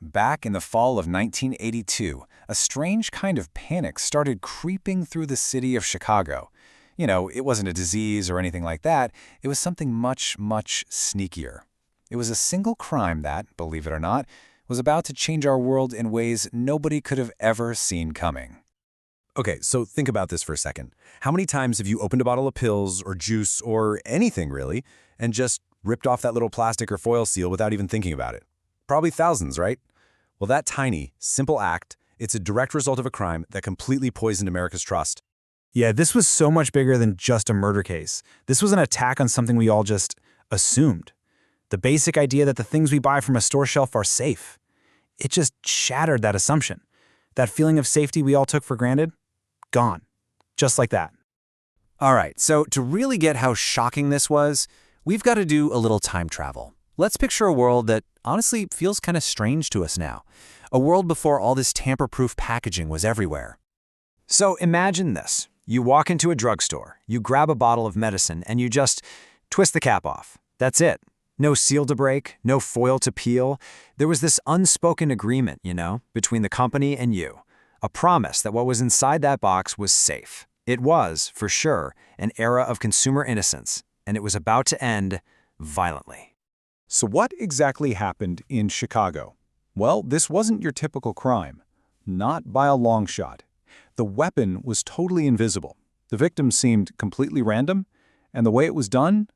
Back in the fall of 1982, a strange kind of panic started creeping through the city of Chicago. It wasn't a disease or anything like that. It was something much, much sneakier. It was a single crime that, believe it or not, was about to change our world in ways nobody could have ever seen coming. Okay, so think about this for a second. How many times have you opened a bottle of pills or juice or anything really and just ripped off that little plastic or foil seal without even thinking about it? Probably thousands, right? Well, that tiny, simple act, it's a direct result of a crime that completely poisoned America's trust. Yeah, this was so much bigger than just a murder case. This was an attack on something we all just assumed. The basic idea that the things we buy from a store shelf are safe. It just shattered that assumption. That feeling of safety we all took for granted, gone. Just like that. All right, so to really get how shocking this was, we've got to do a little time travel. Let's picture a world that honestly feels kind of strange to us now. A world before all this tamper-proof packaging was everywhere. So imagine this. You walk into a drugstore, you grab a bottle of medicine, and you just twist the cap off. That's it. No seal to break, no foil to peel. There was this unspoken agreement, between the company and you. A promise that what was inside that box was safe. It was, for sure, an era of consumer innocence, and it was about to end violently. So what exactly happened in Chicago? Well, this wasn't your typical crime. Not by a long shot. The weapon was totally invisible. The victim seemed completely random, and the way it was done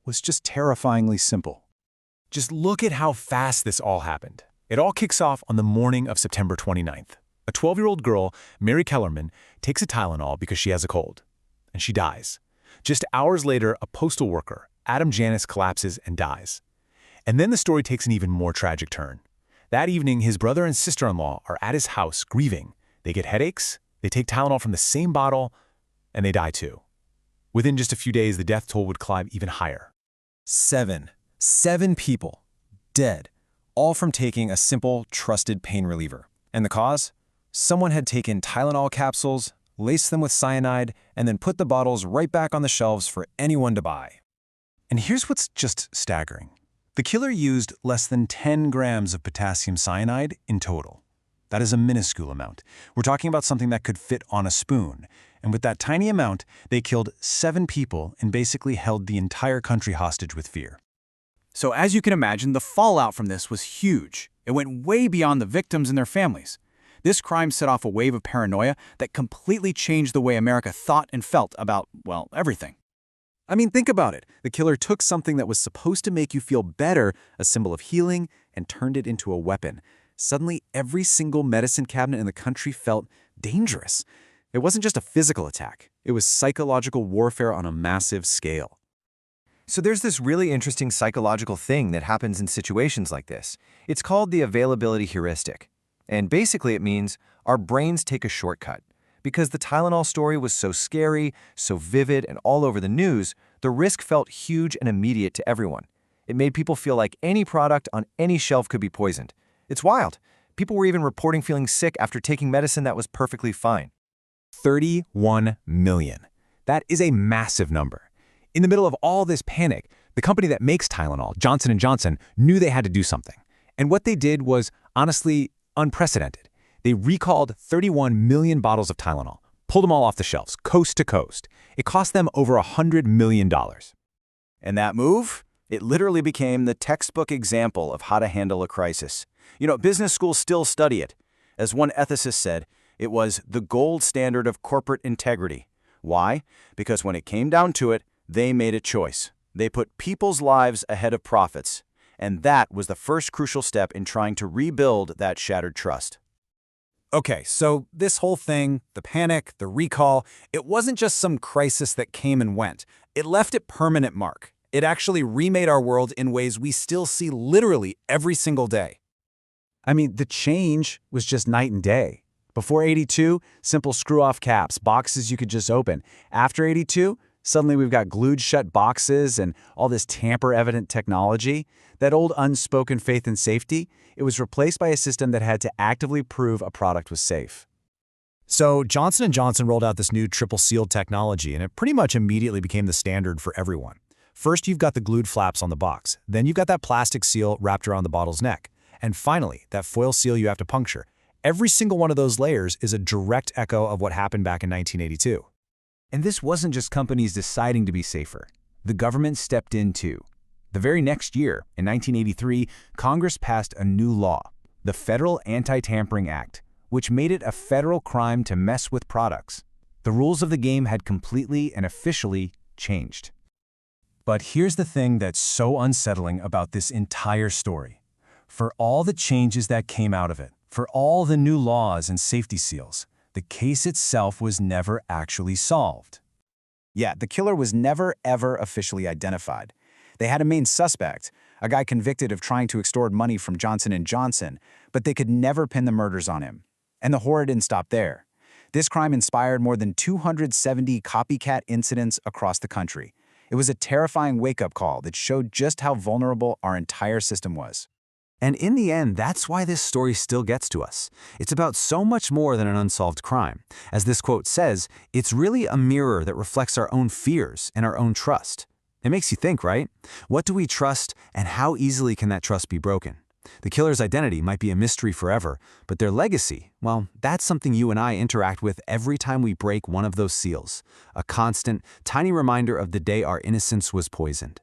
was just terrifyingly simple. Just look at how fast this all happened. It all kicks off on the morning of September 29th. A 12-year-old girl, Mary Kellerman, takes a Tylenol because she has a cold, and she dies. Just hours later, a postal worker, Adam Janis, collapses and dies. And then the story takes an even more tragic turn. That evening, his brother and sister-in-law are at his house grieving. They get headaches, they take Tylenol from the same bottle, and they die too. Within just a few days, the death toll would climb even higher. Seven people dead, all from taking a simple, trusted pain reliever. And the cause? Someone had taken Tylenol capsules, laced them with cyanide, and then put the bottles right back on the shelves for anyone to buy. And here's what's just staggering. The killer used less than 10 grams of potassium cyanide in total. That is a minuscule amount. We're talking about something that could fit on a spoon. And with that tiny amount, they killed 7 people and basically held the entire country hostage with fear. So as you can imagine, the fallout from this was huge. It went way beyond the victims and their families. This crime set off a wave of paranoia that completely changed the way America thought and felt about, well, everything. I mean, think about it. The killer took something that was supposed to make you feel better, a symbol of healing, and turned it into a weapon. Suddenly, every single medicine cabinet in the country felt dangerous. It wasn't just a physical attack. It was psychological warfare on a massive scale. So there's this really interesting psychological thing that happens in situations like this. It's called the availability heuristic. And basically it means our brains take a shortcut. Because the Tylenol story was so scary, so vivid, and all over the news, the risk felt huge and immediate to everyone. It made people feel like any product on any shelf could be poisoned. It's wild. People were even reporting feeling sick after taking medicine that was perfectly fine. 31 million. That is a massive number. In the middle of all this panic, the company that makes Tylenol, Johnson & Johnson, knew they had to do something. And what they did was, honestly, unprecedented. They recalled 31 million bottles of Tylenol, pulled them all off the shelves, coast to coast. It cost them over $100 million. And that move? It literally became the textbook example of how to handle a crisis. Business schools still study it. As one ethicist said, it was the gold standard of corporate integrity. Why? Because when it came down to it, they made a choice. They put people's lives ahead of profits. And that was the first crucial step in trying to rebuild that shattered trust. Okay, so this whole thing, the panic, the recall, it wasn't just some crisis that came and went. It left a permanent mark. It actually remade our world in ways we still see literally every single day. I mean, the change was just night and day. Before 82, simple screw-off caps, boxes you could just open. After 82, suddenly we've got glued shut boxes and all this tamper-evident technology. That old unspoken faith in safety, it was replaced by a system that had to actively prove a product was safe. So Johnson & Johnson rolled out this new triple-sealed technology, and it pretty much immediately became the standard for everyone. First, you've got the glued flaps on the box. Then you've got that plastic seal wrapped around the bottle's neck. And finally, that foil seal you have to puncture. Every single one of those layers is a direct echo of what happened back in 1982. And this wasn't just companies deciding to be safer. The government stepped in too. The very next year, in 1983, Congress passed a new law, the Federal Anti-Tampering Act, which made it a federal crime to mess with products. The rules of the game had completely and officially changed. But here's the thing that's so unsettling about this entire story. For all the changes that came out of it, for all the new laws and safety seals, the case itself was never actually solved. Yeah, the killer was never, ever officially identified. They had a main suspect, a guy convicted of trying to extort money from Johnson & Johnson, but they could never pin the murders on him. And the horror didn't stop there. This crime inspired more than 270 copycat incidents across the country. It was a terrifying wake-up call that showed just how vulnerable our entire system was. And in the end, that's why this story still gets to us. It's about so much more than an unsolved crime. As this quote says, it's really a mirror that reflects our own fears and our own trust. It makes you think, right? What do we trust, and how easily can that trust be broken? The killer's identity might be a mystery forever, but their legacy, well, that's something you and I interact with every time we break one of those seals. A constant, tiny reminder of the day our innocence was poisoned.